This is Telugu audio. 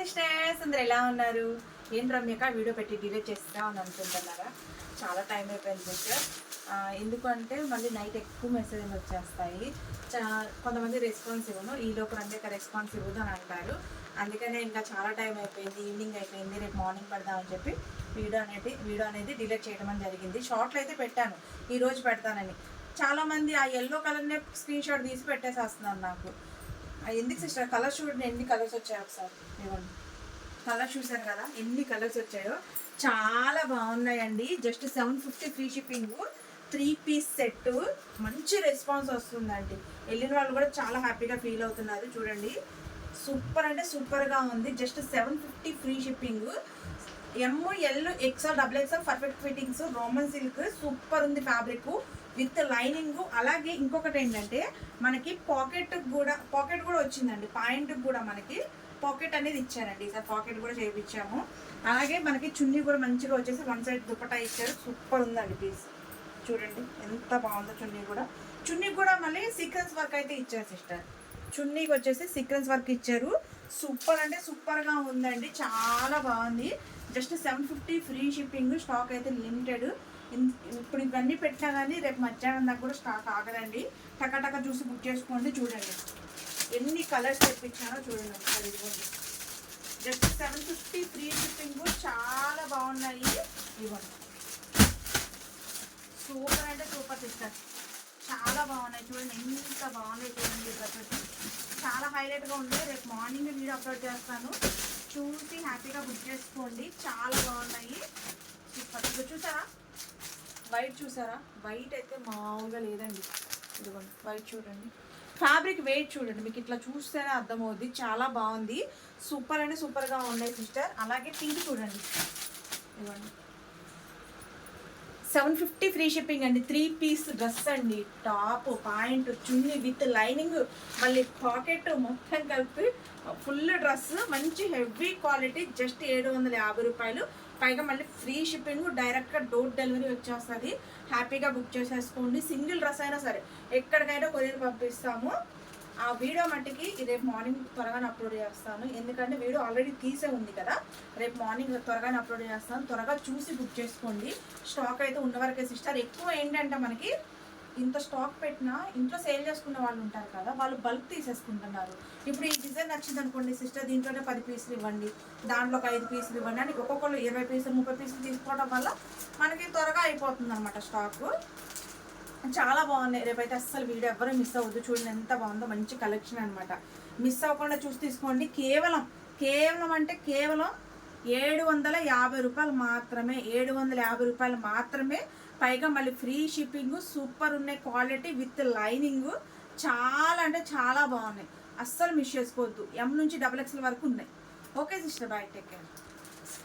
సిస్టర్స్ అందరు ఎలా ఉన్నారు? ఏం రమ్యక వీడియో పెట్టి డిలీట్ చేస్తా అని అనుకుంటున్నారా? చాలా టైం అయిపోయింది సిస్టర్. ఎందుకంటే మళ్ళీ నైట్ ఎక్కువ మెసేజ్లు వచ్చేస్తాయి. కొంతమంది రెస్పాన్స్ ఇవ్వను, ఈ లోపు రమ్యక రెస్పాన్స్ ఇవ్వదు అని అంటారు. అందుకనే ఇంకా చాలా టైం అయిపోయింది, ఈవినింగ్ అయిపోయింది, రేపు మార్నింగ్ పెడదామని చెప్పి వీడియో అనేది డిలీట్ చేయడం జరిగింది. షార్ట్లు అయితే పెట్టాను, ఈరోజు పెడతానని. చాలామంది ఆ ఎల్లో కలర్నే స్క్రీన్ షాట్ తీసి పెట్టేసేస్తున్నారు నాకు. ఎందుకు సిస్టర్? కలర్స్ చూడండి, ఎన్ని కలర్స్ వచ్చాయో ఒకసారి ఇవ్వండి. కలర్స్ చూసారు కదా ఎన్ని కలర్స్ వచ్చాయో, చాలా బాగున్నాయండి. Just 750 free shipping, 3 piece set. మంచి రెస్పాన్స్ వస్తుందండి. వెళ్ళిన వాళ్ళు కూడా చాలా హ్యాపీగా ఫీల్ అవుతున్నారు. చూడండి, సూపర్ అంటే సూపర్గా ఉంది. Just 750 free shipping. ML XL XXL perfect fittings, Roman silk, super ఉంది ఫ్యాబ్రిక్ విత్ లైనింగ్. అలాగే ఇంకొకటి ఏంటంటే మనకి పాకెట్ కూడా వచ్చిందండి. పాయింట్ కూడా మనకి పాకెట్ అనేది ఇచ్చారండి. ఈసారి పాకెట్ కూడా చేయించాము. అలాగే మనకి చున్నీ కూడా మంచిగా వచ్చేసి వన్ సైడ్ దుపట్టా ఇచ్చారు. సూపర్ ఉందండి పీస్. చూడండి ఎంత బాగుందో. చున్నీ కూడా మళ్ళీ సీక్వెన్స్ వర్క్ అయితే ఇచ్చారు సిస్టర్. చున్నీకి వచ్చేసి సీక్వెన్స్ వర్క్ ఇచ్చారు. సూపర్ అంటే సూపర్గా ఉందండి, చాలా బాగుంది. Just 750 free shipping. స్టాక్ అయితే లిమిటెడ్. ఇప్పుడు ఇవన్నీ పెట్టినా కానీ రేపు మధ్యాహ్నం దాకా కూడా స్టాక్ ఆగదండి. టక చూసి బుక్ చేసుకోండి. చూడండి ఎన్ని కలర్స్ తెప్పించానో చూడండి. ఇదిగోండి, జస్ట్ 750 ఫ్రీ షిప్పింగ్. చాలా బాగున్నాయి. ఇవ్వండి, సూపర్ అంటే సూపర్ సిస్టర్. చాలా బాగున్నాయి. చూడండి ఎంత బాగున్నాయి. చూడండి ప్రతి చాలా హైలైట్గా ఉంది. రేపు మార్నింగ్ వీడియో అప్లోడ్ చేస్తాను, చూసి హ్యాపీగా బుక్ చేసుకోండి. చాలా బాగున్నాయి. సూపర్. ఇది చూసారా వైట్? చూసారా వైట్ అయితే మామూలుగా లేదండి. ఇదిగోండి వైట్ చూడండి. ఫ్యాబ్రిక్ వెయిట్ చూడండి, మీకు ఇట్లా చూస్తేనే అర్థమవుద్ది. చాలా బాగుంది. సూపర్ అంటే సూపర్గా ఉన్నాయి సిస్టర్. అలాగే పింక్ చూడండి. ఇవ్వండి, 750 ఫ్రీ షిప్పింగ్ అండి. 3 పీస్ డ్రెస్ అండి. Top, point, chunni with lining, మళ్ళీ పాకెట్ మొత్తం కలిపి ఫుల్ డ్రెస్. మంచి హెవీ క్వాలిటీ. జస్ట్ 750 రూపాయలు. పైగా మళ్ళీ ఫ్రీ షిప్పింగ్. డైరెక్ట్గా డోర్ డెలివరీ వచ్చేస్తుంది. హ్యాపీగా బుక్ చేసేసుకోండి. సింగిల్ డ్రెస్ అయినా సరే ఎక్కడికైనా కొరియర్ పంపిస్తాము. ఆ వీడియో మట్టికి రేపు మార్నింగ్ త్వరగానే అప్లోడ్ చేస్తాను. ఎందుకంటే వీడియో ఆల్రెడీ తీసే ఉంది కదా. రేపు మార్నింగ్ త్వరగానే అప్లోడ్ చేస్తాను. త్వరగా చూసి బుక్ చేసుకోండి. స్టాక్ అయితే ఉన్నవరకే సిస్టర్. ఎక్కువ ఏంటంటే మనకి ఇంత స్టాక్ పెట్టినా ఇంట్లో సేల్ చేసుకునే వాళ్ళు ఉంటారు కదా, వాళ్ళు బల్క్ తీసేసుకుంటున్నారు. ఇప్పుడు ఈ డిజైన్ నచ్చింది అనుకోండి సిస్టర్, దీంట్లోనే 10 పీసులు ఇవ్వండి, దాంట్లో ఒక 5 పీసులు ఇవ్వండి అని ఒక్కొక్కరు 20 పీసులు 30 పీసులు తీసుకోవడం వల్ల మనకి త్వరగా అయిపోతుంది అనమాట స్టాకు. చాలా బాగున్నాయి. రేపైతే అస్సలు వీడియో ఎవరు మిస్ అవ్వద్దు. చూడండి ఎంత బాగుందో, మంచి కలెక్షన్ అనమాట. మిస్ అవ్వకుండా చూసి తీసుకోండి. కేవలం అంటే కేవలం 750 రూపాయలు మాత్రమే. 750 రూపాయలు మాత్రమే. పైగా మళ్ళీ ఫ్రీ షిప్పింగ్. సూపర్ ఉన్నాయి క్వాలిటీ విత్ లైనింగ్. చాలా అంటే చాలా బాగున్నాయి. అస్సలు మిస్ చేసుకోవద్దు. M నుంచి XXL వరకు ఉన్నాయి. Okay sister, bye, take care.